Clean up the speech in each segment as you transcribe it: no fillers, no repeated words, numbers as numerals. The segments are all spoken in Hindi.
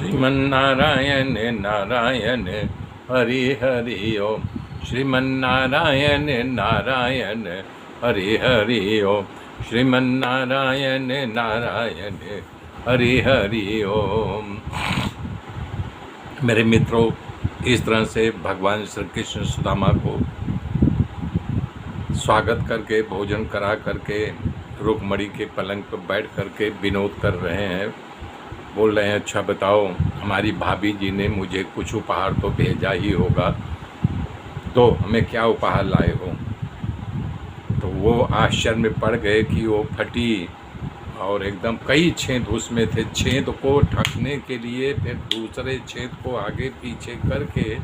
श्रीमन्नारायण नारायण हरि हरि ओम। श्रीमन्नारायण नारायण हरि हरि ओम। श्रीमन्नारायण नारायण हरि हरि ओम। मेरे मित्रों, इस तरह से भगवान श्री कृष्ण सुदामा को स्वागत करके भोजन करा करके रुक्मणी के पलंग पर बैठ करके विनोद कर रहे हैं। बोल रहे हैं, अच्छा बताओ, हमारी भाभी जी ने मुझे कुछ उपहार तो भेजा ही होगा, तो हमें क्या उपहार लाए हो। तो वो आश्चर्य में पड़ गए कि वो फटी और एकदम कई छेद उसमें थे। छेद को ढकने के लिए फिर दूसरे छेद को आगे पीछे करके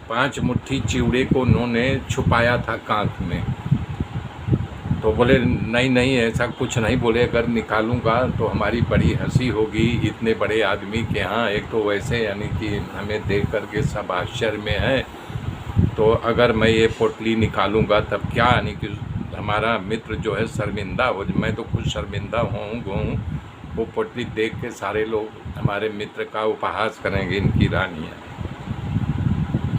5 मुट्ठी चिवड़े को उन्होंने छुपाया था कांख में। तो बोले नहीं नहीं, ऐसा कुछ नहीं। बोले अगर निकालूंगा तो हमारी बड़ी हंसी होगी, इतने बड़े आदमी के यहाँ, एक तो वैसे यानी कि हमें देख करके सब आश्चर्य में है, तो अगर मैं ये पोटली निकालूंगा तब क्या यानी कि हमारा मित्र जो है शर्मिंदा हो। मैं तो खुद शर्मिंदा हूँ। वो पोटली देख के सारे लोग हमारे मित्र का उपहास करेंगे, इनकी रानियाँ।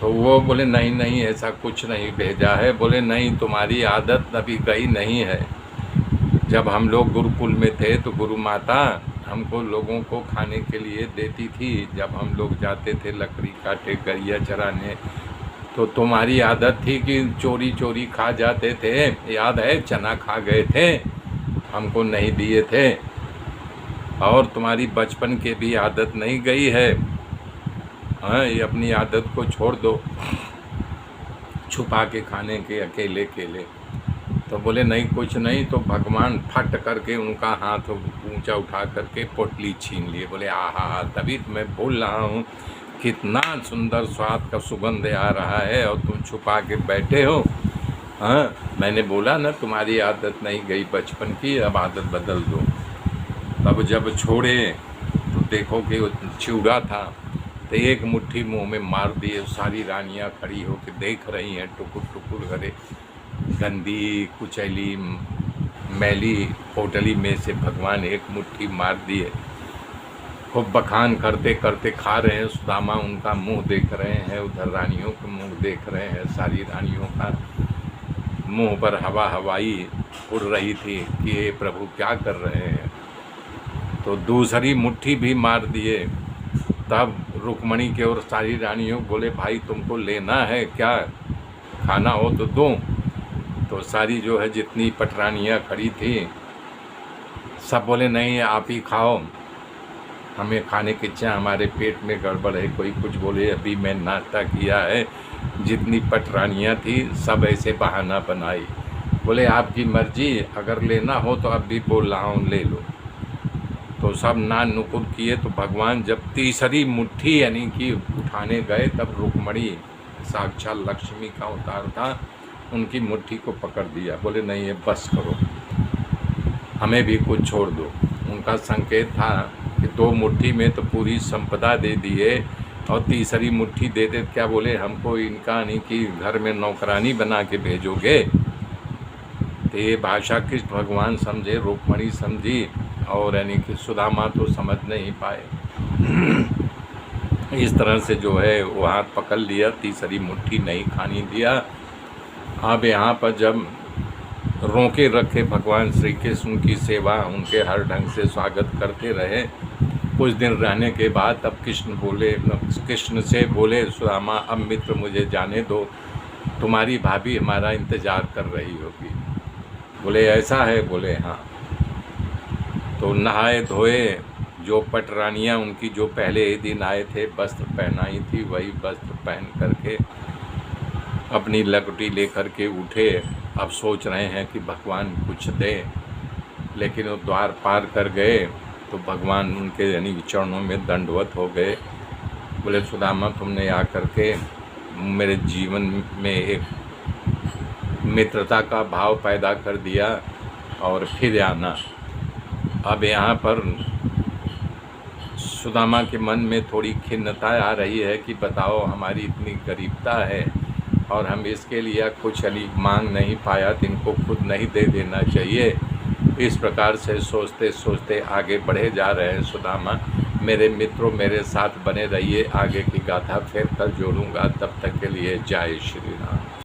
तो वो बोले नहीं नहीं, ऐसा कुछ नहीं भेजा है। बोले नहीं, तुम्हारी आदत अभी गई नहीं है। जब हम लोग गुरुकुल में थे तो गुरु माता हमको लोगों को खाने के लिए देती थी। जब हम लोग जाते थे लकड़ी काटे, गैया चराने, तो तुम्हारी आदत थी कि चोरी चोरी खा जाते थे। याद है, चना खा गए थे, हमको नहीं दिए थे। और तुम्हारी बचपन के भी आदत नहीं गई है। हाँ, ये अपनी आदत को छोड़ दो, छुपा के खाने के अकेले अकेले। तो बोले नहीं कुछ नहीं। तो भगवान फट करके उनका हाथ ऊंचा उठा करके पोटली छीन लिए। बोले आहा, तभी तो मैं बोल रहा हूँ, कितना सुंदर स्वाद का सुगंध आ रहा है और तुम छुपा के बैठे हो। हाँ, मैंने बोला ना तुम्हारी आदत नहीं गई बचपन की, अब आदत बदल दो। तब जब छोड़े तो देखो कि चिवड़ा था, तो एक मुट्ठी मुंह में मार दिए। सारी रानियां खड़ी होकर देख रही हैं, टुकुर टुकुर करे। गंदी कुचैली मैली पोटली में से भगवान एक मुट्ठी मार दिए। खूब बखान करते करते खा रहे हैं। सुदामा उनका मुंह देख रहे हैं, उधर रानियों का मुंह देख रहे हैं। सारी रानियों का मुंह पर हवा हवाई उड़ रही थी कि ये प्रभु क्या कर रहे हैं। तो दूसरी मुट्ठी भी मार दिए। तब रुक्मणी के और सारी रानियों बोले, भाई तुमको लेना है क्या, खाना हो तो दूं। तो सारी जो है जितनी पटरानियाँ खड़ी थी सब बोले नहीं, आप ही खाओ, हमें खाने की इच्छा, हमारे पेट में गड़बड़ है। कोई कुछ बोले अभी मैं नाश्ता किया है। जितनी पटरानियाँ थी सब ऐसे बहाना बनाई। बोले आपकी मर्जी, अगर लेना हो तो अब भी बोल रहा हूँ ले लो। तो सब ना नुकुर किए। तो भगवान जब तीसरी मुट्ठी यानी कि उठाने गए, तब रुक्मणी साक्षात लक्ष्मी का अवतार था, उनकी मुट्ठी को पकड़ दिया। बोले नहीं, ये बस करो, हमें भी कुछ छोड़ दो। उनका संकेत था कि 2 मुट्ठी में तो पूरी संपदा दे दिए और तीसरी मुट्ठी दे दे। क्या बोले, हमको इनका नहीं कि घर में नौकरानी बना के भेजोगे। तो ये भाषा कृष्ण भगवान समझे, रुक्मणी समझी, और यानी कि सुदामा तो समझ नहीं पाए। इस तरह से जो है वो हाथ पकड़ लिया, तीसरी मुट्ठी नहीं खानी दिया। अब यहाँ पर जब रोके रखे भगवान श्री कृष्ण की सेवा, उनके हर ढंग से स्वागत करते रहे। कुछ दिन रहने के बाद तब कृष्ण से बोले सुदामा, अब मित्र मुझे जाने दो, तुम्हारी भाभी हमारा इंतज़ार कर रही होगी। बोले ऐसा है। बोले हाँ। तो नहाए धोए, जो पटरानियाँ उनकी जो पहले ही दिन आए थे वस्त्र पहनाई थी, वही वस्त्र पहन करके अपनी लकड़ी लेकर के उठे। अब सोच रहे हैं कि भगवान कुछ दे, लेकिन वो द्वार पार कर गए तो भगवान उनके यानी चरणों में दंडवत हो गए। बोले सुदामा, तुमने आकर के मेरे जीवन में एक मित्रता का भाव पैदा कर दिया और फिर आना। अब यहाँ पर सुदामा के मन में थोड़ी खिन्नता आ रही है कि बताओ, हमारी इतनी गरीबता है और हम इसके लिए कुछ मांग नहीं पाया, तो इनको खुद नहीं दे देना चाहिए। इस प्रकार से सोचते सोचते आगे बढ़े जा रहे हैं सुदामा। मेरे मित्रों मेरे साथ बने रहिए, आगे की गाथा फिर कल जोड़ूंगा। तब तक के लिए जय श्री राम।